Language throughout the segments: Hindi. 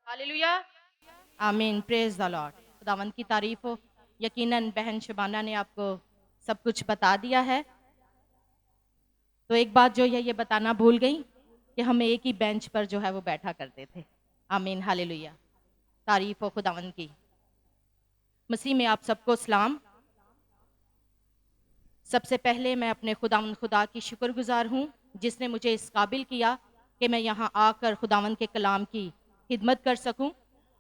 हालेलुया। आमीन। Praise the Lord. खुदावंद की तारीफ हो। यकीनन बहन शबाना ने आपको सब कुछ बता दिया है। तो एक बात जो है ये बताना भूल गई कि हम एक ही बेंच पर जो है वो बैठा करते थे। आमीन। हालेलुया। तारीफ हो खुदावंद की। मसीह में आप सबको सलाम। सबसे पहले मैं अपने खुदावंद खुदा की शुक्रगुजार हूँ जिसने मुझे इस काबिल किया कि मैं यहाँ आकर खुदावंद के कलाम की खिदमत कर सकूँ।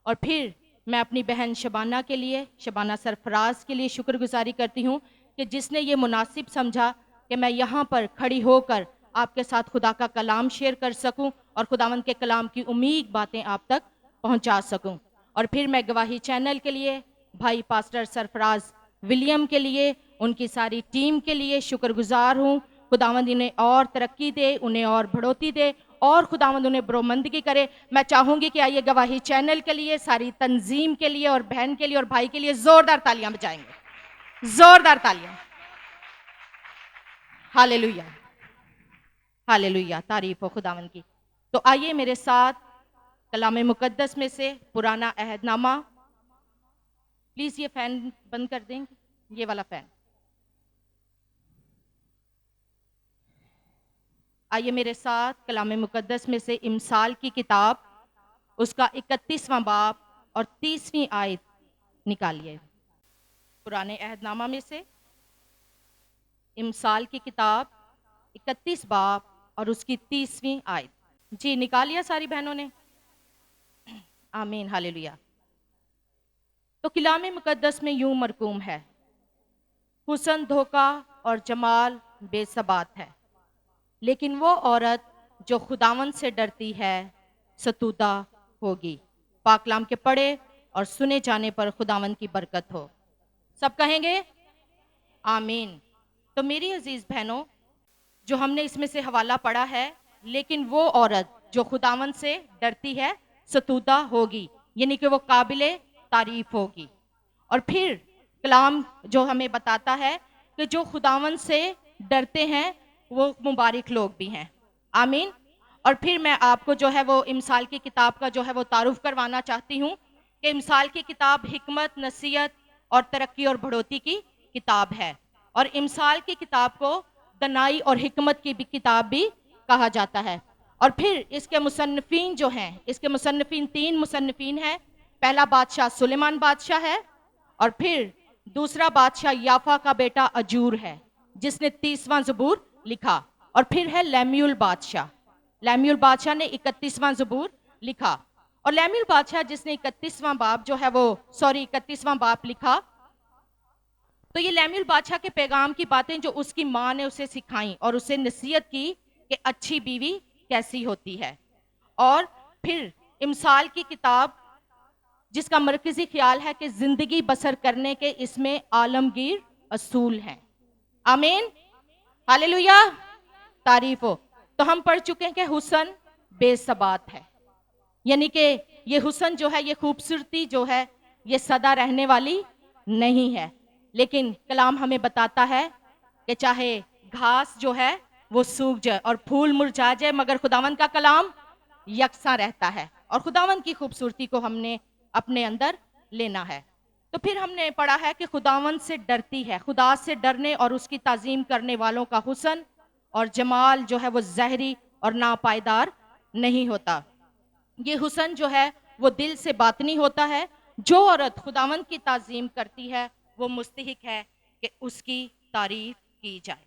और फिर मैं अपनी बहन शबाना के लिए, शबाना सरफराज के लिए शुक्रगुजारी करती हूँ कि जिसने ये मुनासिब समझा कि मैं यहाँ पर खड़ी होकर आपके साथ खुदा का कलाम शेयर कर सकूँ और खुदावंद के कलाम की उम्मीद बातें आप तक पहुँचा सकूँ। और फिर मैं गवाही चैनल के लिए, भाई पास्टर सरफराज विलियम के लिए, उनकी सारी टीम के लिए शुक्रगुजार हूँ। खुदावंद इन्हें और तरक्की दे, उन्हें और बढ़ोतरी दे और खुदावंद उन्हें बरोमंदगी करे। मैं चाहूंगी कि आइए गवाही चैनल के लिए, सारी तंजीम के लिए और बहन के लिए और भाई के लिए जोरदार तालियां बजाएंगे। जोरदार तालियां। हालेलुया। हालेलुया। तारीफ हो खुदावंद की। तो आइए मेरे साथ कलाम मुकद्दस में से पुराना अहदनामा। प्लीज ये फैन बंद कर देंगे, ये वाला फैन। आइए मेरे साथ कलाम मुकद्दस में से इमसाल की किताब, उसका 31वां बाब और 30वीं आयत निकालिए। पुराने अहदनामा में से इमसाल की किताब 31 बाब और उसकी 30वीं आयत। जी निकालिया सारी बहनों ने। आमीन। हालेलुया। तो कलाम मुकद्दस में यूं मरकूम है, हुस्न धोखा और जमाल बेसबात है, लेकिन वो औरत जो खुदावन से डरती है सतूदा होगी। पाकलाम के पढ़े और सुने जाने पर खुदावन की बरकत हो। सब कहेंगे आमीन। तो मेरी अजीज बहनों, जो हमने इसमें से हवाला पढ़ा है, लेकिन वो औरत जो खुदावन से डरती है सतूदा होगी, यानी कि वो काबिले तारीफ होगी। और फिर कलाम जो हमें बताता है कि जो खुदावन से डरते हैं वो मुबारक लोग भी हैं। आमीन। और फिर मैं आपको जो है वो इमसाल की किताब का जो है वो तारुफ करवाना चाहती हूँ कि इमसाल की किताब हिकमत, नसीहत और तरक्की और बढ़ोतरी की किताब है। और इमसाल की किताब को दनाई और हिकमत की भी किताब भी कहा जाता है। और फिर इसके मुसन्निफीन जो हैं, इसके मुसन्निफीन 3 मुसन्निफीन हैं। पहला बादशाह सुलेमान बादशाह है, और फिर दूसरा बादशाह याफा का बेटा अजूर है जिसने 30वां ज़बूर लिखा। और फिर है लेम्यूल बादशाह। लेम्यूल बादशाह ने 31वां ज़बूर लिखा। और लेम्यूल बादशाह जिसने 31वां बाब जो है वो 31वां बाब लिखा, तो ये लेम्यूल बादशाह के पैगाम की बातें जो उसकी माँ ने उसे सिखाई और उसे नसीहत की कि अच्छी बीवी कैसी होती है। और फिर इमसाल की किताब जिसका मरकजी ख्याल है कि जिंदगी बसर करने के इसमें आलमगीर असूल हैं। आमीन। हालेलुया। तारीफ हो। तो हम पढ़ चुके हैं कि हुस्न बेसबात है, यानी कि ये हुस्न जो है, ये खूबसूरती जो है, ये सदा रहने वाली नहीं है। लेकिन कलाम हमें बताता है कि चाहे घास जो है वो सूख जाए और फूल मुरझा जाए, मगर खुदावंद का कलाम यकसा रहता है। और खुदावंद की खूबसूरती को हमने अपने अंदर लेना है। तो फिर हमने पढ़ा है कि खुदावंद से डरती है। खुदा से डरने और उसकी ताजीम करने वालों का हुस्न और जमाल जो है वो जहरी और नापायदार नहीं होता। ये हुस्न जो है वो दिल से बातनी होता है। जो औरत खुदावंद की ताजीम करती है वो मुस्तहिक है कि उसकी तारीफ की जाए।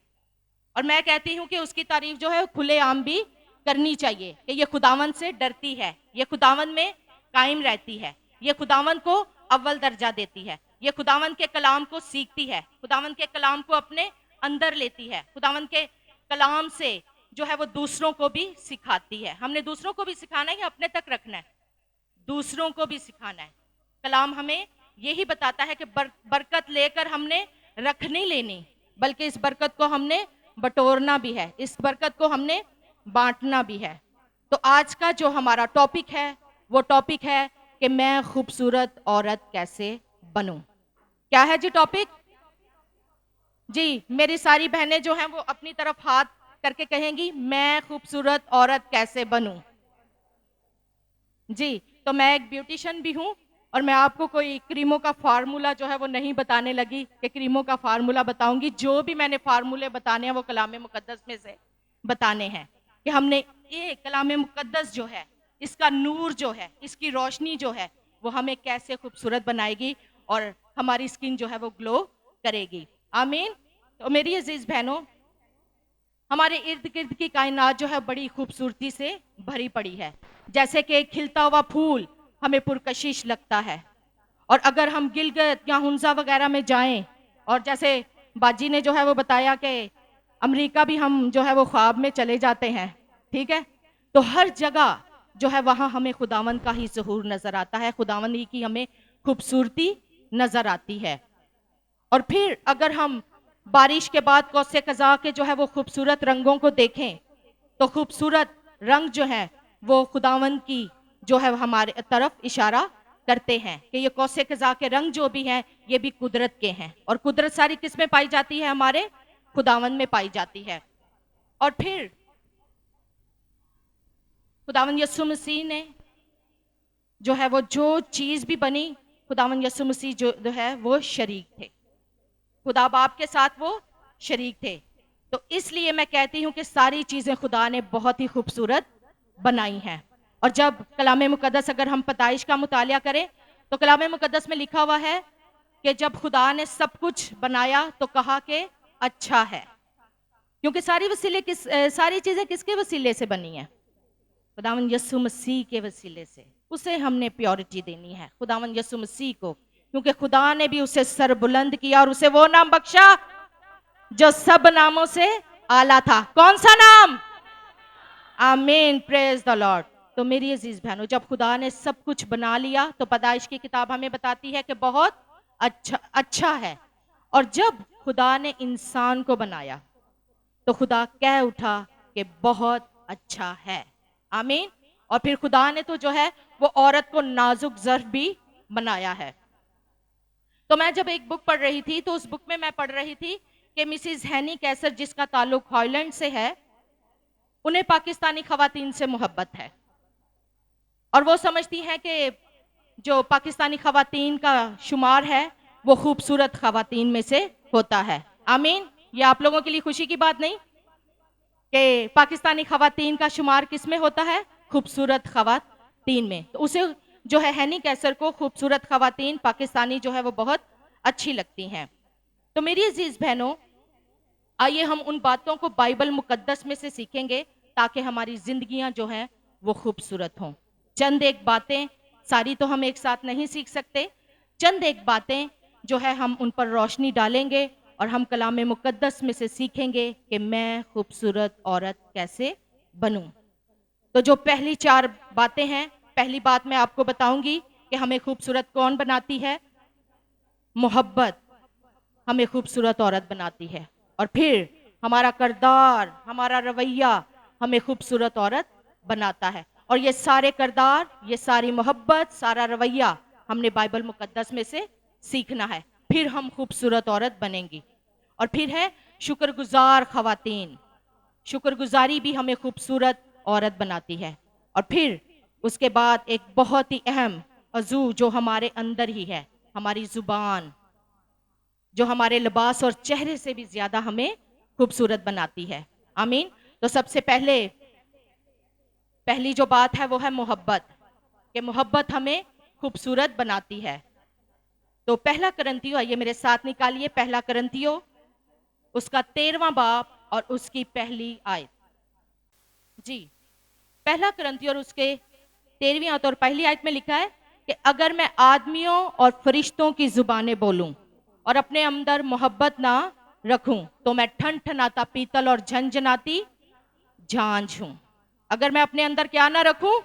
और मैं कहती हूँ कि उसकी तारीफ जो है खुलेआम भी करनी चाहिए कि ये खुदावंद से डरती है, ये खुदावंद में कायम रहती है, ये खुदावंद को अव्वल दर्जा देती है, ये खुदावंद के कलाम को सीखती है, खुदावंद के कलाम को अपने अंदर लेती है, खुदावंद के कलाम से जो है वो दूसरों को भी सिखाती है। हमने दूसरों को भी सिखाना है या अपने तक रखना है? दूसरों को भी सिखाना है। कलाम हमें यही बताता है कि बरकत लेकर हमने रख नहीं लेनी, बल्कि इस बरकत को हमने बटोरना भी है, इस बरकत को हमने बांटना भी है। तो आज का जो हमारा टॉपिक है वो टॉपिक है कि मैं खूबसूरत औरत कैसे बनूं। क्या है जी टॉपिक? जी मेरी सारी बहनें जो हैं वो अपनी तरफ हाथ करके कहेंगी मैं खूबसूरत औरत कैसे बनूं। जी तो मैं एक ब्यूटिशियन भी हूँ और मैं आपको कोई क्रीमों का फार्मूला जो है वो नहीं बताने लगी कि क्रीमों का फार्मूला बताऊंगी। जो भी मैंने फार्मूले बताने हैं वो कलाम मुकद्दस में से बताने हैं कि हमने ये कलाम मुकद्दस जो है, इसका नूर जो है, इसकी रोशनी जो है, वो हमें कैसे खूबसूरत बनाएगी और हमारी स्किन जो है वो ग्लो करेगी। आमीन। तो मेरी अजीज बहनों, हमारे इर्द गिर्द की कायनात जो है बड़ी खूबसूरती से भरी पड़ी है। जैसे कि एक खिलता हुआ फूल हमें पुरकशिश लगता है, और अगर हम गिलगित या हुंजा वगैरह में जाएं, और जैसे बाजी ने जो है वो बताया कि अमेरिका भी हम जो है वो ख्वाब में चले जाते हैं, ठीक है, तो हर जगह जो है वहां हमें खुदावंद का ही ज़हूर नजर आता है, खुदावंद ही की हमें खूबसूरती नजर आती है। और फिर अगर हम बारिश के बाद कौसे कज़ा के जो है वो खूबसूरत रंगों को देखें, तो खूबसूरत रंग जो है वो खुदावंद की जो है हमारे तरफ इशारा करते हैं कि ये कौसे कज़ा के रंग जो भी हैं ये भी कुदरत के हैं, और कुदरत सारी किस में पाई जाती है? हमारे खुदावंद में पाई जाती है। और फिर खुदावंद यीशु मसीह ने जो है वो जो चीज भी बनी, खुदावंद यीशु मसीह जो है वो शरीक थे, खुदा बाप के साथ वो शरीक थे। तो इसलिए मैं कहती हूँ कि सारी चीजें खुदा ने बहुत ही खूबसूरत बनाई हैं। और जब कलाम मुकद्दस अगर हम पैदाइश का मुतालिया करें तो कलाम मुकद्दस में लिखा हुआ है कि जब खुदा ने सब कुछ बनाया तो कहा कि अच्छा है, क्योंकि सारी चीजें किसके वसीले से बनी हैं? खुदावंद यीशु मसीह के वसीले से। उसे हमने प्योरिटी देनी है, खुदावंद यीशु मसीह को, क्योंकि खुदा ने भी उसे सर बुलंद किया और उसे वो नाम बख्शा जो सब नामों से आला था। कौन सा नाम? आमीन, प्रेज द लॉर्ड। तो मेरी अजीज बहनों, जब खुदा ने सब कुछ बना लिया तो पैदाइश की किताब हमें बताती है कि बहुत अच्छा है। और जब खुदा ने इंसान को बनाया तो खुदा कह उठा कि बहुत अच्छा है। आमीन। और फिर खुदा ने तो जो है वो औरत को नाजुक ज़र्फ भी बनाया है। तो मैं जब एक बुक पढ़ रही थी तो उस बुक में मैं पढ़ रही थी कि मिसिज हैनी कैसर, जिसका ताल्लुक हॉलैंड से है, उन्हें पाकिस्तानी खवातीन से मोहब्बत है और वो समझती हैं कि जो पाकिस्तानी खवातीन का शुमार है वो खूबसूरत खवातीन में से होता है। आमीन। ये आप लोगों के लिए खुशी की बात नहीं कि पाकिस्तानी खवातीन का शुमार किस में होता है? खूबसूरत खवातीन में। तो उसे जो है हैनी कैसर को खूबसूरत खवातीन पाकिस्तानी जो है वो बहुत अच्छी लगती हैं। तो मेरी अजीज बहनों, आइए हम उन बातों को बाइबल मुकद्दस में से सीखेंगे ताकि हमारी जिंदगियां जो हैं वो खूबसूरत हों। चंद एक बातें, सारी तो हम एक साथ नहीं सीख सकते, चंद एक बातें जो है हम उन पर रोशनी डालेंगे और हम कलाम मुकद्दस में से सीखेंगे कि मैं खूबसूरत औरत कैसे बनूं। तो जो पहली 4 बातें हैं, पहली बात मैं आपको बताऊंगी कि हमें खूबसूरत कौन बनाती है? मोहब्बत हमें खूबसूरत औरत बनाती है। और फिर हमारा किरदार, हमारा रवैया हमें खूबसूरत औरत बनाता है। और ये सारे किरदार, ये सारी मोहब्बत, सारा रवैया हमने बाइबल मुकद्दस में से सीखना है, फिर हम खूबसूरत औरत बनेंगी। और फिर है शुक्रगुजार खवातीन, शुक्रगुजारी भी हमें खूबसूरत औरत बनाती है। और फिर उसके बाद एक बहुत ही अहम अजू जो हमारे अंदर ही है, हमारी जुबान, जो हमारे लिबास और चेहरे से भी ज्यादा हमें खूबसूरत बनाती है। आमीन। तो सबसे पहली जो बात है वो है मोहब्बत, कि मोहब्बत हमें खूबसूरत बनाती है। तो पहला करंथियो, आइए मेरे साथ निकालिए, पहला करंथियो उसका 13वां बाब और उसकी पहली आयत। जी, पहला करंथियो और उसके 13वीं आयत और पहली आयत में लिखा है कि अगर मैं आदमियों और फरिश्तों की जुबानें बोलूं और अपने अंदर मोहब्बत ना रखूं तो मैं ठनठनाता पीतल और झंझनाती झांझ हूं। अगर मैं अपने अंदर क्या ना रखूं,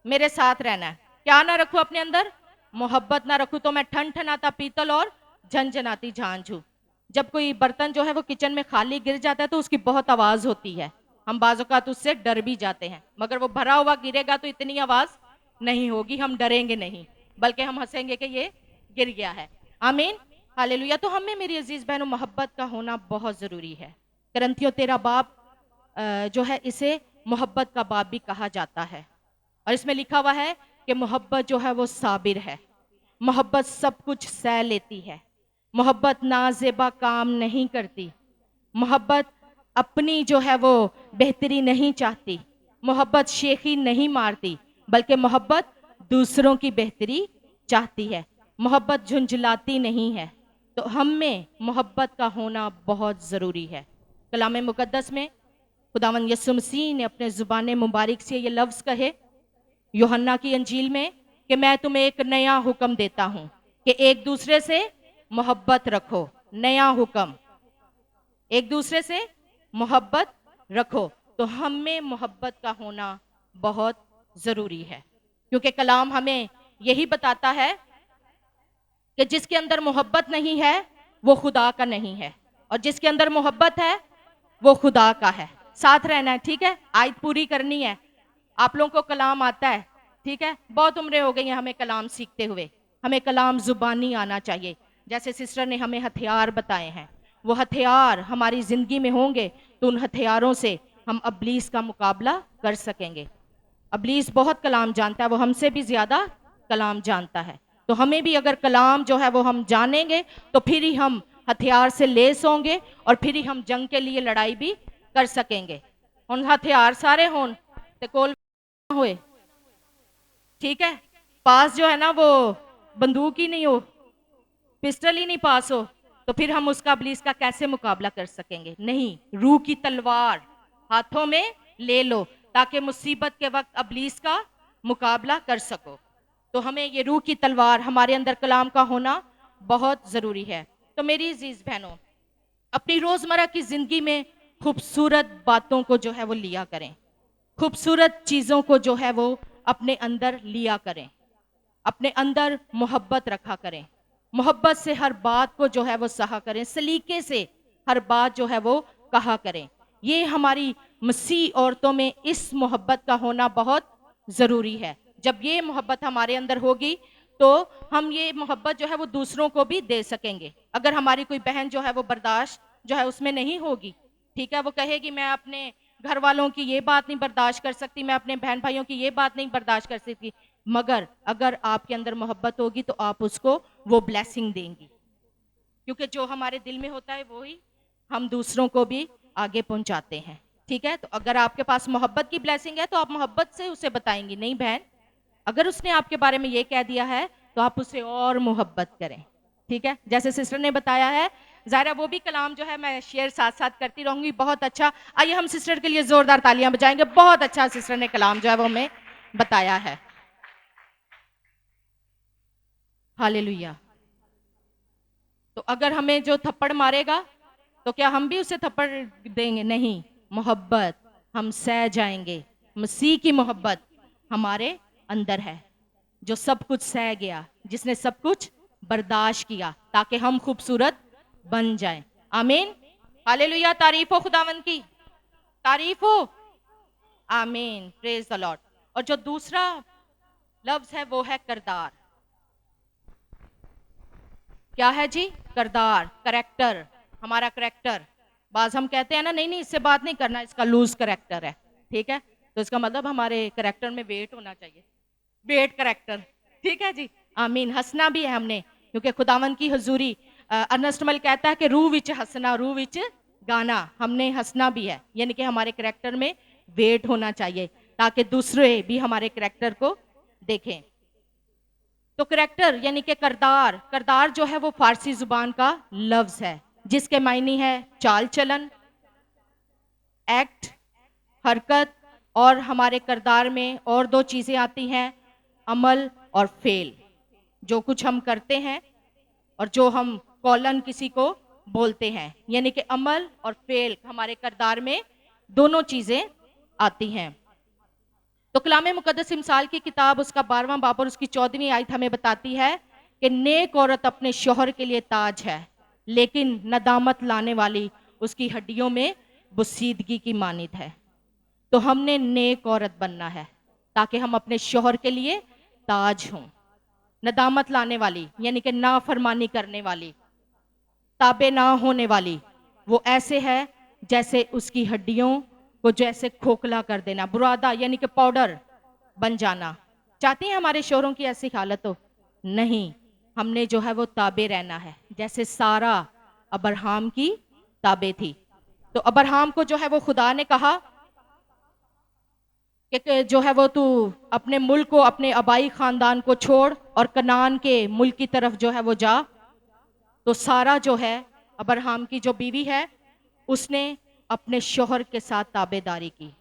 मेरे साथ रहना है, क्या ना रखूं अपने अंदर? मोहब्बत ना रखूं तो मैं ठनठनाता पीतल और झंझनाती झांझ हूं। जब कोई बर्तन जो है वो किचन में खाली गिर जाता है तो उसकी बहुत आवाज होती है, हम बाज़ औक़ात उससे डर भी जाते हैं, मगर वो भरा हुआ गिरेगा तो इतनी आवाज नहीं होगी, हम डरेंगे नहीं, बल्कि हम हंसेंगे कि ये गिर गया है। आमीन, हालेलुया। तो हमें मेरी अजीज बहनों मोहब्बत का होना बहुत जरूरी है। करंथियों 13 बाब जो है इसे मोहब्बत का बाब भी कहा जाता है, और इसमें लिखा हुआ है कि मोहब्बत जो है वो साबिर है, मोहब्बत सब कुछ सह लेती है, मोहब्बत नाजेबा काम नहीं करती, मोहब्बत अपनी जो है वो बेहतरी नहीं चाहती, मोहब्बत शेखी नहीं मारती, बल्कि मोहब्बत दूसरों की बेहतरी चाहती है, मोहब्बत झुंझलाती नहीं है। तो हम में मोहब्बत का होना बहुत ज़रूरी है। कलाम मुकद्दस में खुदावंद यीशु मसीह ने अपने ज़ुबान मुबारक से ये लफ्ज़ कहे यूहन्ना की अंजील में कि मैं तुम्हें एक नया हुक्म देता हूं कि एक दूसरे से मोहब्बत रखो। नया हुक्म, एक दूसरे से मोहब्बत रखो। तो हम में मोहब्बत का होना बहुत ज़रूरी है, क्योंकि कलाम हमें यही बताता है कि जिसके अंदर मोहब्बत नहीं है वो खुदा का नहीं है, और जिसके अंदर मोहब्बत है वो खुदा का है। साथ रहना है, ठीक है, आयत पूरी करनी है। आप लोगों को कलाम आता है, ठीक है, बहुत उम्रें हो गई हैं हमें कलाम सीखते हुए, हमें कलाम जुबानी आना चाहिए। जैसे सिस्टर ने हमें हथियार बताए हैं, वो हथियार हमारी जिंदगी में होंगे तो उन हथियारों से हम अबलीस का मुकाबला कर सकेंगे। अबलीस बहुत कलाम जानता है, वो हमसे भी ज्यादा कलाम जानता है। तो हमें भी अगर कलाम जो है वो हम जानेंगे तो फिर ही हम हथियार से लेस होंगे और फिर ही हम जंग के लिए लड़ाई भी कर सकेंगे। उन हथियार सारे हों ते कोल होए, ठीक है, पास जो है ना वो बंदूक ही नहीं हो, पिस्टल ही नहीं पास हो, तो फिर हम उसका अबलीस का कैसे मुकाबला कर सकेंगे? नहीं, रूह की तलवार हाथों में ले लो ताकि मुसीबत के वक्त अबलीस का मुकाबला कर सको। तो हमें ये रूह की तलवार, हमारे अंदर कलाम का होना बहुत जरूरी है। तो मेरी अजीज बहनों, अपनी रोजमर्रा की जिंदगी में खूबसूरत बातों को जो है वो लिया करें, खूबसूरत चीजों को जो है वो अपने अंदर लिया करें, अपने अंदर मोहब्बत रखा करें, मोहब्बत से हर बात को जो है वो सहा करें, सलीके से हर बात जो है वो कहा करें। ये हमारी मसीह औरतों में इस मोहब्बत का होना बहुत ज़रूरी है। जब ये मोहब्बत हमारे अंदर होगी तो हम ये मोहब्बत जो है वो दूसरों को भी दे सकेंगे। अगर हमारी कोई बहन जो है वो बर्दाश्त जो है उसमें नहीं होगी, ठीक है, वो कहेगी मैं अपने घर वालों की ये बात नहीं बर्दाश्त कर सकती, मैं अपने बहन भाइयों की ये बात नहीं बर्दाश्त कर सकती, मगर अगर आपके अंदर मोहब्बत होगी तो आप उसको वो ब्लेसिंग देंगी, क्योंकि जो हमारे दिल में होता है वही हम दूसरों को भी आगे पहुंचाते हैं। ठीक है, तो अगर आपके पास मोहब्बत की ब्लेसिंग है तो आप मोहब्बत से उसे बताएंगी, नहीं बहन, अगर उसने आपके बारे में ये कह दिया है तो आप उसे और मोहब्बत करें। ठीक है, जैसे सिस्टर ने बताया है, ज़ाहिरा वो भी कलाम जो है मैं शेयर साथ साथ करती रहूंगी। बहुत अच्छा, आइए हम सिस्टर के लिए जोरदार तालियां बजाएंगे। बहुत अच्छा सिस्टर ने कलाम जो है वो हमें बताया है। हालेलुया। तो अगर हमें जो थप्पड़ मारेगा तो क्या हम भी उसे थप्पड़ देंगे? नहीं, मोहब्बत हम सह जाएंगे। मसीह की मोहब्बत हमारे अंदर है, जो सब कुछ सह गया, जिसने सब कुछ बर्दाश्त किया ताकि हम खूबसूरत बन जाएं। आमीन, हालेलुया, तारीफ हो खुदावंद की, तारीफ हो, आमीन, प्रेज द लॉर्ड। और जो दूसरा लफ्ज है वो है करदार। क्या है जी? करदार, करेक्टर, हमारा करेक्टर। बाज हम कहते हैं ना, नहीं नहीं इससे बात नहीं करना, इसका लूज करेक्टर है, ठीक है, तो इसका मतलब हमारे करेक्टर में वेट होना चाहिए, वेट करेक्टर, ठीक है जी, आमीन। हंसना भी है हमने, क्योंकि खुदावन की हजूरी, अर्नस्टमल कहता है कि रूह विच हंसना, रूह विच गाना, हमने हंसना भी है, यानी कि हमारे करेक्टर में वेट होना चाहिए ताकि दूसरे भी हमारे करेक्टर को देखें। तो करेक्टर यानी कि करदार, करदार जो है वो फारसी जुबान का लफ्ज है जिसके मायने है चाल चलन, एक्ट, हरकत, और हमारे करदार में और दो चीजें आती हैं, अमल और फेल। जो कुछ हम करते हैं और जो हम कॉलन किसी को बोलते हैं, यानी कि अमल और फेल हमारे करदार में दोनों चीजें आती हैं। तो कलाम मुकद्दस इमसाल की किताब उसका 12वां बाब और उसकी 14वीं आयत हमें बताती है कि नेक औरत अपने शौहर के लिए ताज है, लेकिन नदामत लाने वाली उसकी हड्डियों में बुसीदगी की मानिद है। तो हमने नेक औरत बनना है ताकि हम अपने शौहर के लिए ताज हों। नदामत लाने वाली यानी कि नाफरमानी करने वाली, ताबे ना होने वाली, वो ऐसे है जैसे उसकी हड्डियों को जैसे खोखला कर देना, बुरादा यानी कि पाउडर बन जाना। चाहती हैं हमारे शोहरों की ऐसी हालत हो? नहीं, हमने जो है वो ताबे रहना है। जैसे सारा अब्राहम की ताबे थी। तो अब्राहम को जो है वो खुदा ने कहा कि जो है वो तू अपने मुल्क को, अपने आबाई खानदान को छोड़ और कनान के मुल्क की तरफ जो है वो जा। तो सारा जो है, अब्राहम की जो बीवी है, उसने अपने शोहर के साथ ताबेदारी की।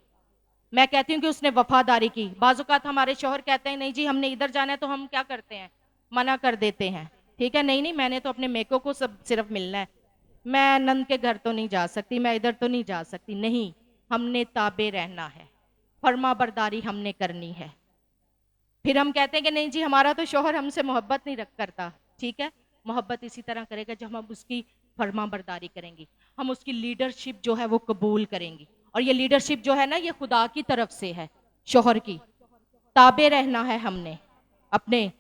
मैं कहती हूँ कि उसने वफादारी की। बाज़ औक़ात हमारे शोहर कहते हैं नहीं जी हमने इधर जाना है, तो हम क्या करते हैं, मना कर देते हैं। ठीक है, नहीं नहीं मैंने तो अपने मेको को सब सिर्फ मिलना है, मैं नंद के घर तो नहीं जा सकती, मैं इधर तो नहीं जा सकती। नहीं, हमने ताबे रहना है, फर्मा बरदारी हमने करनी है। फिर हम कहते हैं कि नहीं जी हमारा तो शोहर हमसे मोहब्बत नहीं रख करता। ठीक है, मोहब्बत इसी तरह करेगा जब हम उसकी फर्मा बरदारी करेंगी, हम उसकी लीडरशिप जो है वो कबूल करेंगी। और ये लीडरशिप जो है ना, ये खुदा की तरफ से है। शोहर की ताबे रहना है हमने, अपने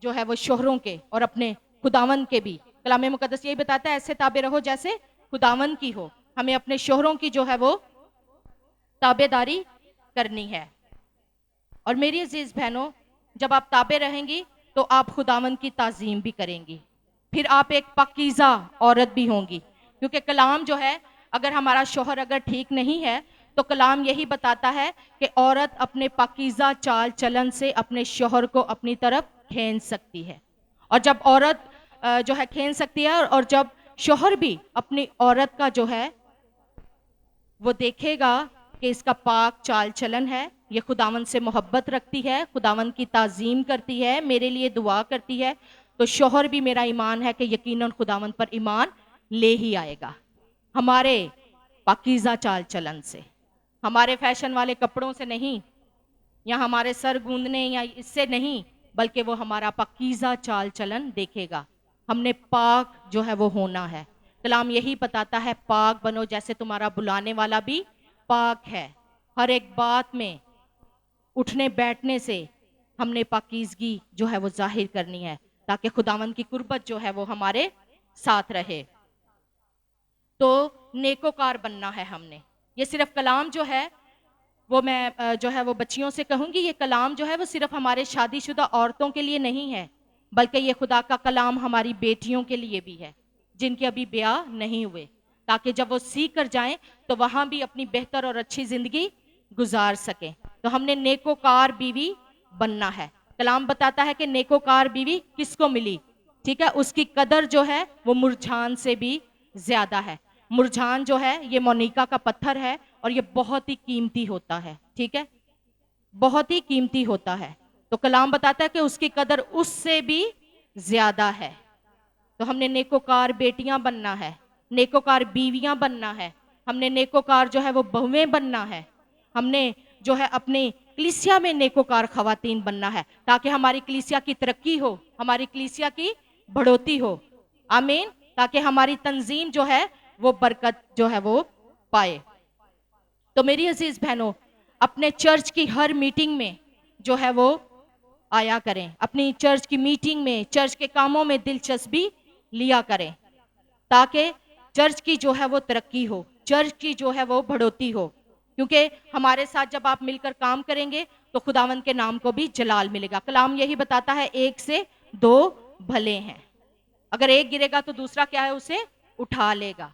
जो है वो शोहरों के और अपने खुदावन के भी। कलाम मुकद्दस यही बताता है, ऐसे ताबे रहो जैसे खुदावन की हो। हमें अपने शोहरों की जो है वो ताबेदारी करनी है। और मेरी अजीज बहनों, जब आप ताबे रहेंगी तो आप खुदावन की ताजीम भी करेंगी, फिर आप एक पाकीज़ा औरत भी होंगी। क्योंकि कलाम जो है, अगर हमारा शोहर अगर ठीक नहीं है तो कलाम यही बताता है कि औरत अपने पाकीज़ा चाल चलन से अपने शोहर को अपनी तरफ खींच सकती है। और जब औरत जो है खींच सकती है, और जब शोहर भी अपनी औरत का जो है वो देखेगा कि इसका पाक चाल चलन है, ये खुदावन से मोहब्बत रखती है, खुदावन की ताजीम करती है, मेरे लिए दुआ करती है, तो शोहर भी, मेरा ईमान है कि यकीनन खुदावन पर ईमान ले ही आएगा। हमारे पाकीज़ा चाल चलन से, हमारे फैशन वाले कपड़ों से नहीं, या हमारे सर गूंदने या इससे नहीं, बल्कि वो हमारा पाकीज़ा चाल चलन देखेगा। हमने पाक जो है वो होना है। कलाम यही बताता है, पाक बनो जैसे तुम्हारा बुलाने वाला भी पाक है। हर एक बात में, उठने बैठने से हमने पाकीज़गी जो है वो जाहिर करनी है, ताकि खुदावन की कुर्बत जो है वो हमारे साथ रहे। तो नेकोकार बनना है हमने। ये सिर्फ कलाम जो है वो मैं जो है वो बच्चियों से कहूंगी, ये कलाम जो है वो सिर्फ हमारे शादीशुदा औरतों के लिए नहीं है, बल्कि ये खुदा का कलाम हमारी बेटियों के लिए भी है, जिनके अभी ब्याह नहीं हुए, ताकि जब वो सीख कर जाएं तो वहां भी अपनी बेहतर और अच्छी जिंदगी गुजार सकें। तो हमने नेकोकार बीवी बनना है। कलाम बताता है कि नेकोकार बीवी किसको मिली? ठीक है, उसकी कदर जो है वो मुरझान से भी ज्यादा है। मुरझान जो है ये मोनिका का पत्थर है, और ये बहुत ही कीमती होता है। ठीक है, बहुत ही कीमती होता है। तो कलाम बताता है कि उसकी कदर उससे भी ज्यादा है। तो हमने नेकोकार बेटियां बनना है, नेकोकार बीवियां बनना है, हमने नेकोकार जो है वो बहुएं बनना है, हमने जो है अपने कलीसिया में नेकोकार खवातीन बनना है, ताकि हमारी कलीसिया की तरक्की हो, हमारी कलीसिया की बढ़ोतरी हो। आमीन। ताकि हमारी तंजीम जो है वो बरकत जो है वो पाए। तो मेरी अजीज बहनों, अपने चर्च की हर मीटिंग में जो है वो आया करें, अपनी चर्च की मीटिंग में, चर्च के कामों में दिलचस्पी लिया करें, ताकि चर्च की जो है वो तरक्की हो, चर्च की जो है वो बढ़ोतरी हो। क्योंकि हमारे साथ जब आप मिलकर काम करेंगे तो खुदावंद के नाम को भी जलाल मिलेगा। कलाम यही बताता है, एक से दो भले हैं, अगर एक गिरेगा तो दूसरा क्या है, उसे उठा लेगा।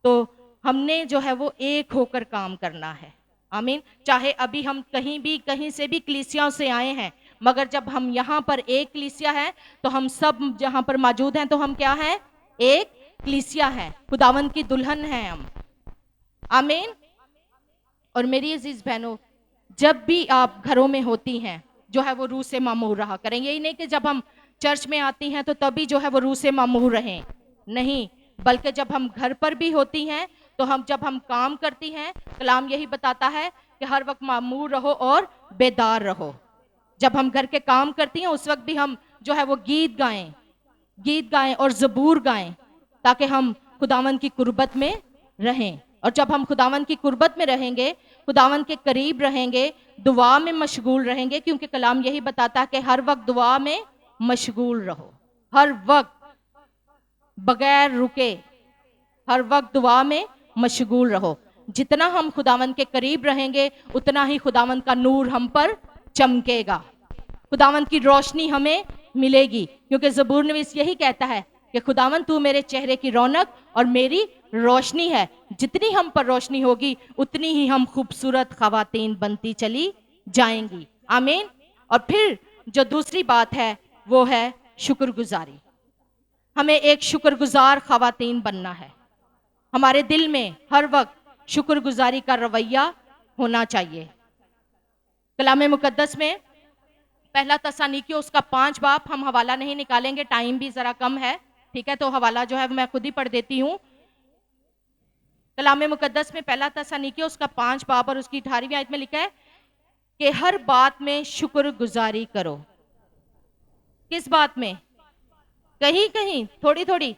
तो हमने जो है वो एक होकर काम करना है। आमीन। चाहे अभी हम कहीं से भी कलीसियाओं से आए हैं, मगर जब हम यहाँ पर एक कलीसिया है तो हम सब जहाँ पर मौजूद हैं तो हम क्या हैं? एक कलीसिया है, खुदावंद की दुल्हन हैं हम। आमीन। और मेरी अजीज बहनों, जब भी आप घरों में होती हैं जो है वो रूह से मामूर रहा करें। यही नहीं कि जब हम चर्च में आती हैं तो तभी जो है वो रूह से मामूर रहें, नहीं, बल्कि जब हम घर पर भी होती हैं तो जब हम काम करती हैं, कलाम यही बताता है कि हर वक्त मामूर रहो और बेदार रहो। जब हम घर के काम करती हैं उस वक्त भी हम जो है वो गीत गाएं और ज़बूर गाएं, ताकि हम खुदावंद की कुर्बत में रहें। और जब हम खुदावंद की कुर्बत में रहेंगे, खुदावंद के करीब रहेंगे, दुआ में मशगूल रहेंगे, क्योंकि कलाम यही बताता है कि हर वक्त दुआ में मशगूल रहो, हर वक्त बगैर रुके, हर वक्त दुआ में मशगूल रहो। जितना हम खुदावंद के करीब रहेंगे उतना ही खुदावंद का नूर हम पर चमकेगा। खुदावंद की रोशनी हमें मिलेगी, क्योंकि ज़बूर नवीस यही कहता है कि खुदावंद तू मेरे चेहरे की रौनक और मेरी रोशनी है। जितनी हम पर रोशनी होगी उतनी ही हम खूबसूरत खवातीन बनती चली जाएंगी। आमीन। और फिर जो दूसरी बात है वो है शुक्रगुजारी। हमें एक शुक्रगुजार खवातीन बनना है। हमारे दिल में हर वक्त शुक्रगुजारी का रवैया होना चाहिए। कलाम मुकद्दस में पहला तस्सलुनीकियों उसका 5 बाब, हम हवाला नहीं निकालेंगे, टाइम भी जरा कम है, ठीक है, तो हवाला जो है मैं खुद ही पढ़ देती हूँ। कलाम मुकद्दस में पहला तस्सलुनीकियों उसका 5 बाब और उसकी 18वीं आयत में लिखा है कि हर बात में शुक्रगुजारी करो। किस बात में? कहीं कहीं, थोड़ी थोड़ी,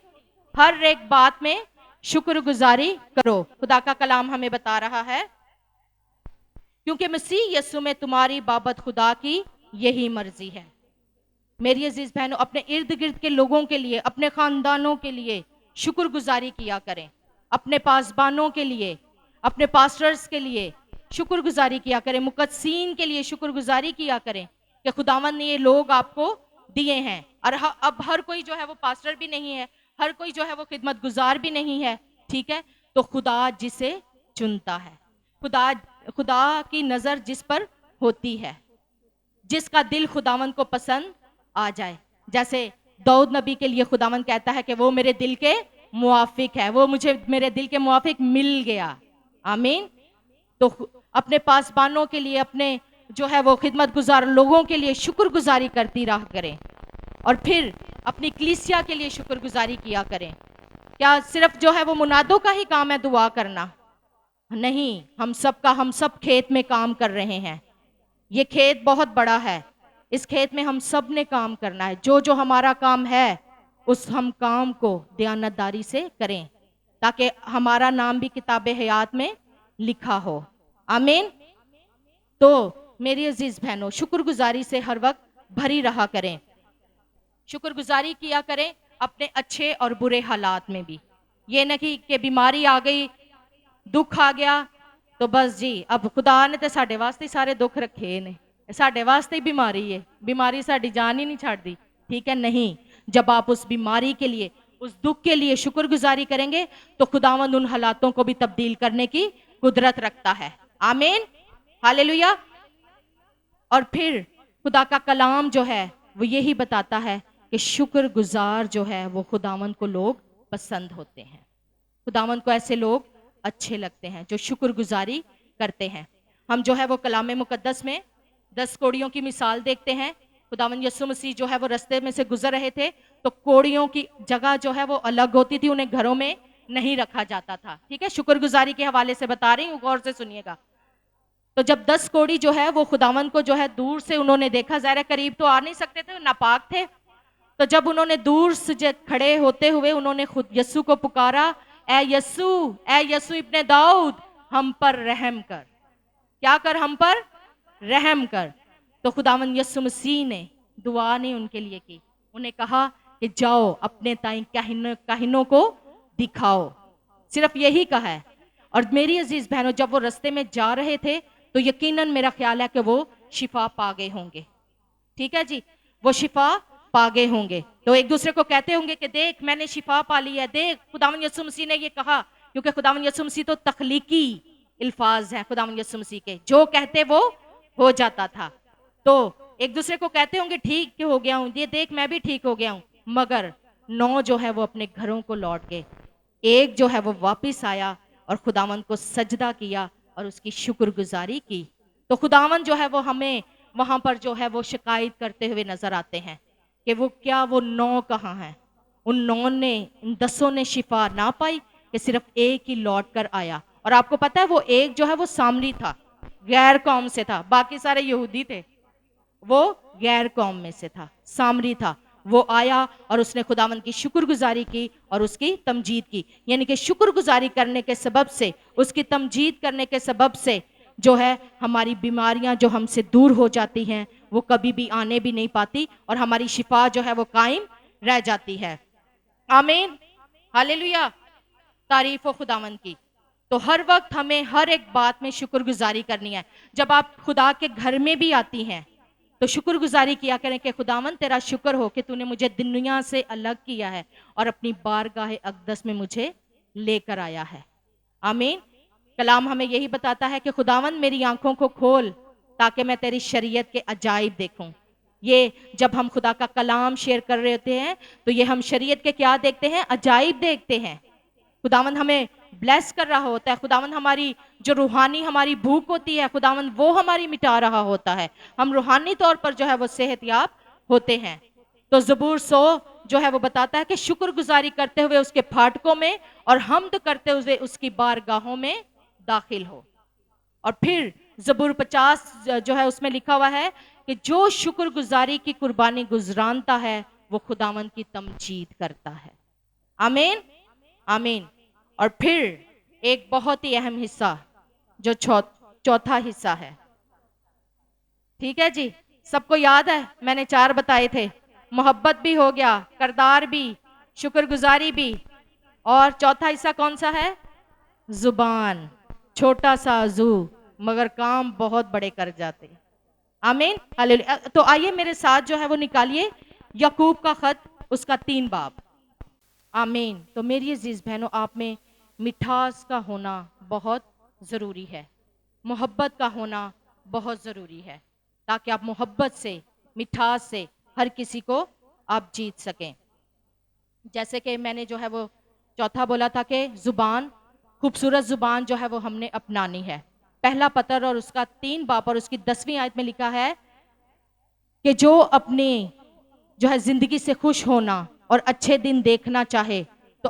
हर एक बात में शुक्रगुजारी करो। खुदा का कलाम हमें बता रहा है, क्योंकि मसीह यीशु में तुम्हारी बाबत खुदा की यही मर्जी है। मेरी अजीज बहनों, अपने इर्द गिर्द के लोगों के लिए, अपने खानदानों के लिए शुक्रगुजारी किया करें। अपने पासबानों के लिए, अपने पास्टर्स के लिए शुक्रगुजारी किया करें। मुकद्दसीन के लिए शुक्रगुजारी किया करें कि खुदावंद ने ये लोग आपको दिए हैं। और अब हर कोई जो है वो पास्टर भी नहीं है, हर कोई जो है वो खिदमत गुजार भी नहीं है, ठीक है। तो खुदा जिसे चुनता है, खुदा की नजर जिस पर होती है, जिसका दिल खुदावंद को पसंद आ जाए। जैसे दाऊद नबी के लिए खुदावंद कहता है कि वो मेरे दिल के मुआफिक है, वो मुझे मेरे दिल के मुआफिक मिल गया। आमीन। तो अपने पासबानों के लिए, अपने जो है वो खिदमत गुजार लोगों के लिए शुक्रगुजारी करती रहा करें। और फिर अपनी कलीसिया के लिए शुक्रगुजारी किया करें। क्या सिर्फ जो है वो मुनादों का ही काम है दुआ करना? नहीं, हम सब खेत में काम कर रहे हैं। ये खेत बहुत बड़ा है, इस खेत में हम सब ने काम करना है। जो जो हमारा काम है उस हम काम को दयानतदारी से करें, ताकि हमारा नाम भी किताबे हयात में लिखा हो। आमीन। तो मेरी अजीज बहनों, शुक्रगुजारी से हर वक्त भरी रहा करें। शुक्रगुजारी किया करें अपने अच्छे और बुरे हालात में भी। ये नहीं कि बीमारी आ गई, दुख आ गया तो बस जी अब खुदा ने तो साढ़े वास्ते सारे दुख रखे ने, साढ़े वास्ते ही बीमारी है, बीमारी साड़ी जान ही नहीं छाड़ती, ठीक है। नहीं, जब आप उस बीमारी के लिए, उस दुख के लिए शुक्रगुजारी करेंगे तो खुदावंद उन हालातों को भी तब्दील करने की कुदरत रखता है। आमीन, हालेलुया। और फिर खुदा का कलाम जो है वो यही बताता है कि शुक्रगुजार जो है वो खुदावंद को लोग पसंद होते हैं। खुदावंद को ऐसे लोग अच्छे लगते हैं जो शुक्रगुजारी करते हैं। हम जो है वो कलाम मुकद्दस में 10 कोड़ियों की मिसाल देखते हैं। खुदावंद यीशु मसीह जो है वो रास्ते में से गुजर रहे थे, तो कोड़ियों की जगह जो है वो अलग होती थी, उन्हें घरों में नहीं रखा जाता था, ठीक है। शुक्रगुजारी के हवाले से बता रही हूँ, गौर से सुनिएगा। तो जब 10 कोड़ी जो है वो खुदावंद को जो है दूर से उन्होंने देखा, ज़ाहिर है करीब तो आ नहीं सकते थे, नापाक थे। तो जब उन्होंने दूर से खड़े होते हुए उन्होंने खुद यीशु को पुकारा, ए यीशु इब्ने दाऊद, हम पर रहम कर। क्या कर? हम पर रहम कर। तो खुदावंद यीशु मसीह ने दुआ नहीं उनके लिए की, उन्हें कहा कि जाओ अपने ताई काहिनों को दिखाओ, सिर्फ यही कहा है। और मेरी अजीज बहनों, जब वो रास्ते में जा रहे थे तो यकीनन मेरा ख्याल है कि वो शिफा पा गए होंगे, ठीक है जी, वो शिफा पा गए होंगे। तो एक दूसरे को कहते होंगे कि देख मैंने शिफा पा ली है, देख खुदावंद यीशु मसीह ने ये कहा, क्योंकि खुदावंद यीशु मसीह तो तख्लीकी अल्फाज हैं खुदावंद यीशु मसीह के, जो कहते वो हो जाता था। तो एक दूसरे को कहते होंगे ठीक हो गया हूं, ये देख मैं भी ठीक हो गया हूं। मगर 9 जो है वो अपने घरों को लौट गए, एक जो है वो वापिस आया और खुदावंद को सजदा किया और उसकी शुक्रगुजारी की। तो खुदावंद जो है वो हमें वहां पर जो है वो शिकायत करते हुए नजर आते हैं कि वो क्या, वो 9 कहाँ हैं? उन 9 ने, उन 10 ने शिफा ना पाई कि सिर्फ एक ही लौट कर आया। और आपको पता है वो एक जो है वो सामरी था, गैर कौम से था, बाकी सारे यहूदी थे, वो गैर कौम में से था, सामरी था। वो आया और उसने खुदावंद की शुक्रगुजारी की और उसकी तमजीद की। यानी कि शुक्रगुजारी करने के सबब से, उसकी तमजीद करने के सबब से जो है हमारी बीमारियां जो हमसे दूर हो जाती हैं वो कभी भी आने भी नहीं पाती और हमारी शिफा जो है वो कायम रह जाती है। आमीन, हालेलुया, तारीफ हो खुदावंद की। तो हर वक्त हमें हर एक बात में शुक्रगुजारी करनी है। जब आप खुदा के घर में भी आती हैं तो शुक्रगुजारी किया करें कि खुदावन तेरा शुक्र हो कि तूने मुझे दुनिया से अलग किया है और अपनी बारगाह अक़दस में मुझे लेकर आया है। आमीन। कलाम हमें यही बताता है कि खुदावन मेरी आंखों को खोल ताकि मैं तेरी शरीयत के अजाइब देखूं। ये जब हम खुदा का कलाम शेयर कर रहे होते हैं तो ये हम शरीयत के क्या देखते हैं? अजाइब देखते हैं। खुदावंद हमें ब्लेस कर रहा होता है। खुदावंद हमारी जो रूहानी हमारी भूख होती है, खुदावंद वो हमारी मिटा रहा होता है। हम रूहानी तौर पर जो है वो सेहतयाब होते हैं। तो ज़बूर 100 जो है वो बताता है कि शुक्रगुजारी करते हुए उसके फाटकों में और हमद करते हुए उसकी बारगाहों में दाखिल हो। और फिर ज़बूर 50 जो है उसमें लिखा हुआ है कि जो शुक्रगुजारी की कुर्बानी गुजरानता है वो खुदावंद की तमजीद करता है। आमीन, आमीन। और फिर एक बहुत ही अहम हिस्सा जो चौथा हिस्सा है, ठीक है जी, सबको याद है? मैंने 4 बताए थे, मोहब्बत भी हो गया, करदार भी, शुक्रगुजारी भी, और चौथा हिस्सा कौन सा है? जुबान। छोटा सा अज़ू मगर काम बहुत बड़े कर जाते। आमीन, हालेलुया। तो आइए मेरे साथ जो है वो निकालिए याकूब का खत, उसका 3 बाब। आमीन। तो मेरी अजीज बहनों, आप में मिठास का होना बहुत ज़रूरी है, मोहब्बत का होना बहुत ज़रूरी है, ताकि आप मोहब्बत से, मिठास से हर किसी को आप जीत सकें। जैसे कि मैंने जो है वो चौथा बोला था कि ज़ुबान, खूबसूरत ज़ुबान जो है वो हमने अपनानी है। पहला पत्र और उसका 3 बाब और उसकी 10वीं आयत में लिखा है कि जो अपनी जो है ज़िंदगी से खुश होना और अच्छे दिन देखना चाहे तो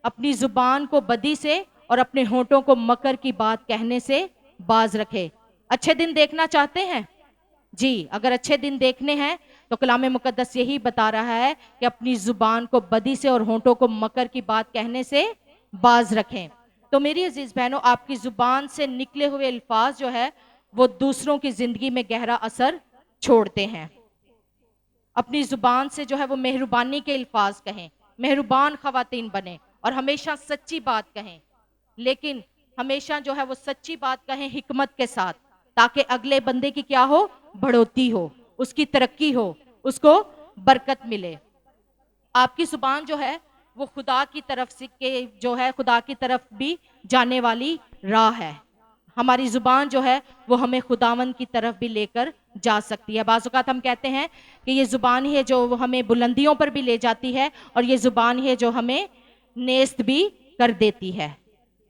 अपनी जुबान को बदी से और अपने होठों को मकर की बात कहने से बाज रखे। अच्छे दिन देखना चाहते हैं जी? अगर अच्छे दिन देखने हैं तो कलाम मुकद्दस यही बता रहा है कि अपनी जुबान को बदी से और होठों को मकर की बात कहने से बाज रखें। तो मेरी अजीज बहनों, आपकी जुबान से निकले हुए अल्फाज जो है वो दूसरों की जिंदगी में गहरा असर छोड़ते हैं। अपनी जुबान से जो है वो मेहरबानी के अल्फाज कहें, मेहरबान खवातीन बने और हमेशा सच्ची बात कहें, लेकिन हमेशा जो है वो सच्ची बात कहें हिकमत के साथ, ताकि अगले बंदे की क्या हो? बढ़ोतरी हो, उसकी तरक्की हो, उसको बरकत मिले। आपकी जुबान जो है वो खुदा की तरफ से के जो है खुदा की तरफ भी जाने वाली राह है। हमारी जुबान जो है वो हमें खुदावन की तरफ भी लेकर जा सकती है। बाज़ औक़ात हम कहते हैं कि ये जुबान ही है जो हमें बुलंदियों पर भी ले जाती है और ये जुबान ही है जो हमें नेस्त भी कर देती है।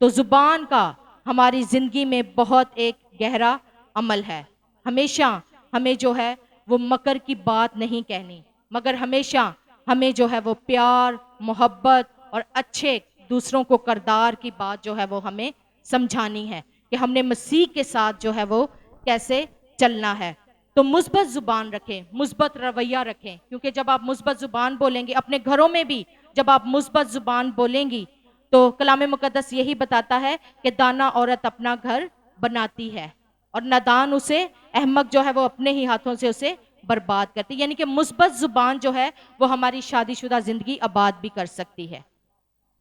तो जुबान का हमारी जिंदगी में बहुत एक गहरा अमल है। हमेशा हमें जो है वो मकर की बात नहीं कहनी, मगर हमेशा हमें जो है वो प्यार, मोहब्बत और अच्छे दूसरों को करदार की बात जो है वो हमें समझानी है कि हमने मसीह के साथ जो है वो कैसे चलना है। तो मुस्बत जुबान रखें, मुस्बत रवैया रखें, क्योंकि जब आप मुस्बत जुबान बोलेंगे, अपने घरों में भी जब आप मुस्बत जुबान बोलेंगी तो कलाम मुकद्दस यही बताता है कि दाना औरत अपना घर बनाती है और नादान उसे, अहमक जो है वो अपने ही हाथों से उसे बर्बाद करती है। यानी कि मुस्बत जुबान जो है वो हमारी शादीशुदा जिंदगी आबाद भी कर सकती है।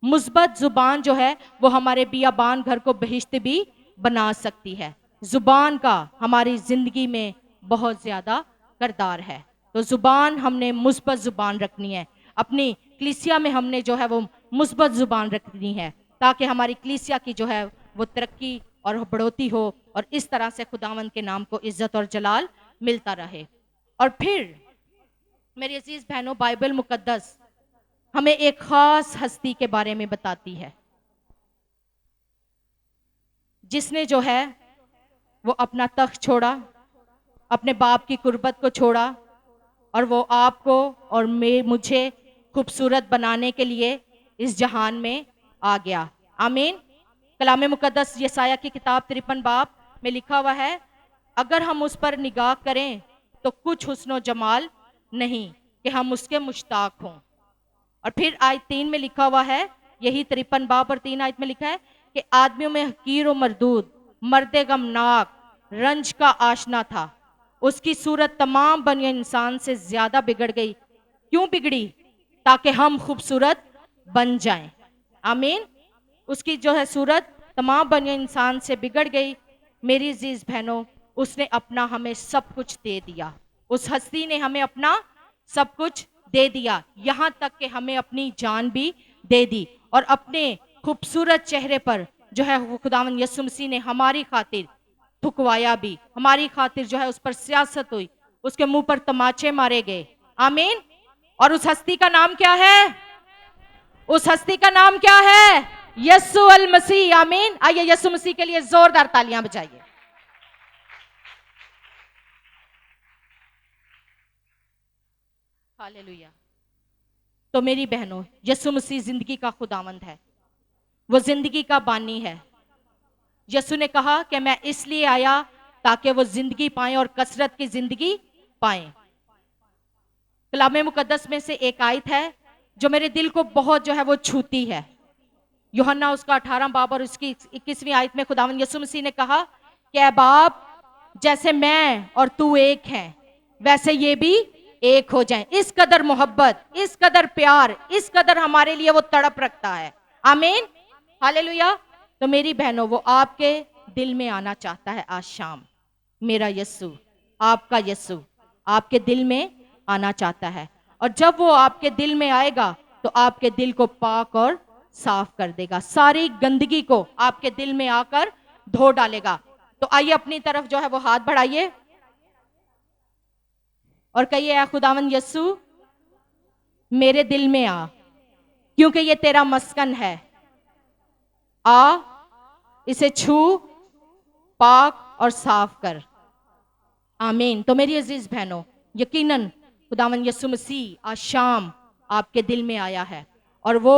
मुस्बत जुबान जो है वो हमारे बियाबान घर को बहिश्त भी बना सकती है। जुबान का हमारी जिंदगी में बहुत ज्यादा किरदार है। तो जुबान हमने मुस्बत जुबान रखनी है। अपनी कलीसिया में हमने जो है वो मुस्बत जुबान रखनी है, ताकि हमारी कलीसिया की जो है वो तरक्की और बढ़ोतरी हो और इस तरह से खुदावंद के नाम को इज्जत और जलाल मिलता रहे। और फिर मेरी अजीज बहनों, बाइबल मुकद्दस हमें एक खास हस्ती के बारे में बताती है, जिसने जो है वो अपना तख्त छोड़ा, अपने बाप की कुर्बत को छोड़ा और वो आपको और मुझे खूबसूरत बनाने के लिए इस जहान में आ गया। आमीन। कलाम मुकद्दस यसाया की किताब 53 बाब में लिखा हुआ है, अगर हम उस पर निगाह करें तो कुछ हुस्न जमाल नहीं कि हम उसके मुश्ताक हों। और फिर आयत 3 में लिखा हुआ है, यही 53 बाब और 3 आयत में लिखा है कि आदमियों में हकीर और मरदूद, मर्दे गमनाक, रंज का आशना था। उसकी सूरत तमाम बनिया इंसान से ज्यादा बिगड़ गई। क्यों बिगड़ी? ताकि हम खूबसूरत बन जाएं। आमीन। उसकी जो है सूरत तमाम बनिया इंसान से बिगड़ गई। मेरी अजीज बहनों, उसने अपना हमें सब कुछ दे दिया। उस हस्ती ने हमें अपना सब कुछ दे दिया, यहाँ तक कि हमें अपनी जान भी दे दी। और अपने खूबसूरत चेहरे पर जो है वो खुदावंद यीशु मसीह ने हमारी खातिर थुकवाया भी, हमारी खातिर जो है उस पर सियासत हुई, उसके मुंह पर तमाचे मारे गए। आमीन। और उस हस्ती का नाम क्या है? उस हस्ती का नाम क्या है? यीशु अल मसीह। आमीन। आइए यीशु मसीह के लिए जोरदार तालियां बजाइए। हालेलुया। तो मेरी बहनों, यीशु मसीह जिंदगी का खुदावंद है, वो जिंदगी का बानी है। यीशु ने कहा कि मैं इसलिए आया ताकि वो जिंदगी पाए और कसरत की जिंदगी पाए। कलाम मुकद्दस में से एक आयत है जो मेरे दिल को बहुत जो है वो छूती है। यूहन्ना उसका 18 बाब और उसकी 21वीं आयत में खुदावंद यीशु मसीह ने कहा कि ऐ बाप, जैसे मैं और तू एक हैं वैसे ये भी एक हो जाएं। इस कदर मोहब्बत, इस कदर प्यार, इस कदर हमारे लिए वो तड़प रखता है। आमीन। हालेलुया। तो मेरी बहनों, वो आपके दिल में आना चाहता है आज शाम। मेरा यीशु, आपका यीशु आपके दिल में आना चाहता है। और जब वो आपके दिल में आएगा तो आपके दिल को पाक और साफ कर देगा, सारी गंदगी को आपके दिल में आकर धो डालेगा। तो आइए अपनी तरफ जो है वो हाथ बढ़ाइए और कहिए, ऐ खुदावंद यीशु मेरे दिल में आ, क्योंकि ये तेरा मस्कन है। आ, इसे छू, पाक और साफ कर। आमीन। तो मेरी अजीज बहनों, यकीनन खुदावंद यीशु मसीह आज शाम आपके दिल में आया है और वो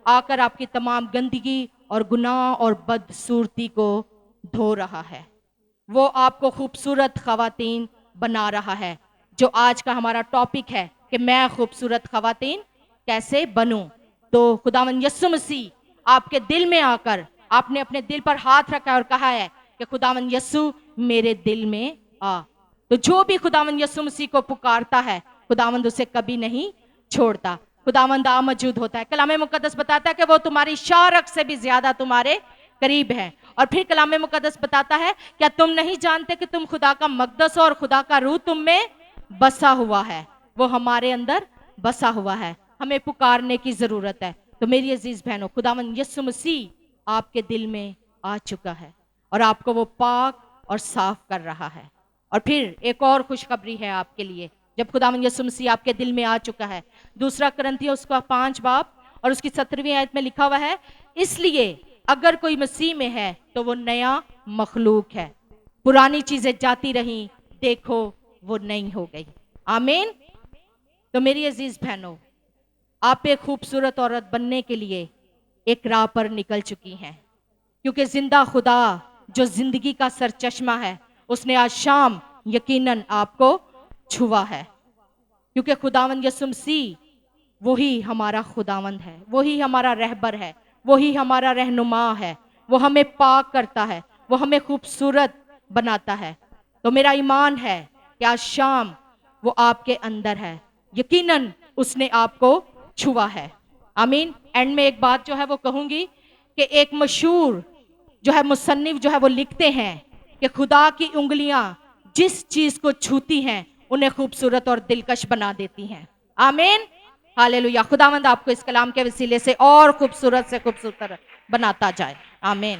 आकर आपकी तमाम गंदगी और गुनाह और बदसूरती को धो रहा है। वो आपको खूबसूरत खवातीन बना रहा है, जो आज का हमारा टॉपिक है कि मैं खूबसूरत खवातीन कैसे बनूं। तो खुदावंद यीशु मसीह आपके दिल में आकर आपने अपने दिल पर हाथ रखा और कहा है कि खुदावंद यीशु मेरे दिल में आ। तो जो भी खुदावंद यीशु मसीह को पुकारता है, खुदावंद उसे कभी नहीं छोड़ता। खुदावंद आ मौजूद होता है। कलाम मुकद्दस बताता है कि वो तुम्हारी शारक से भी ज्यादा तुम्हारे करीब है। और फिर कलाम मुकद्दस बताता है, क्या तुम नहीं जानते कि तुम खुदा का मकदस हो और खुदा का रूह तुम में बसा हुआ है। वो हमारे अंदर बसा हुआ है, हमें पुकारने की जरूरत है। तो मेरी अजीज बहनों, खुदावंद यीशु मसीह आपके दिल में आ चुका है और आपको वो पाक और साफ कर रहा है। और फिर एक और खुशखबरी है आपके लिए, जब खुदावंद यीशु मसीह आपके दिल में आ चुका है। 2 कुरिन्थियों उसका 5 बाब और उसकी 17वीं आयत में लिखा हुआ है, इसलिए अगर कोई मसीह में है तो वो नया मखलूक है, पुरानी चीजें जाती रहीं, देखो वो नई हो गई। आमीन। तो मेरी अजीज बहनों, आप एक खूबसूरत औरत बनने के लिए एक राह पर निकल चुकी हैं, क्योंकि जिंदा खुदा जो जिंदगी का सरचश्मा है, उसने आज शाम यकीनन आपको छुआ है। क्योंकि खुदावंद यीशु मसीह वही हमारा खुदावंद है, वही हमारा रहबर है, वही हमारा रहनुमा है। वो हमें पाक करता है, वो हमें खूबसूरत बनाता है। तो मेरा ईमान है कि आज शाम वो आपके अंदर है, यकीनन उसने आपको छुआ है। आमीन। एंड में एक बात जो है वो कहूंगी कि एक मशहूर जो है मुसन्निफ जो है वो लिखते हैं कि खुदा की उंगलियां जिस चीज को छूती हैं उन्हें खूबसूरत और दिलकश बना देती हैं। आमीन। हालेलुया। खुदावंद आपको इस कलाम के वसीले से और खूबसूरत से खूबसूरत बनाता जाए। आमीन।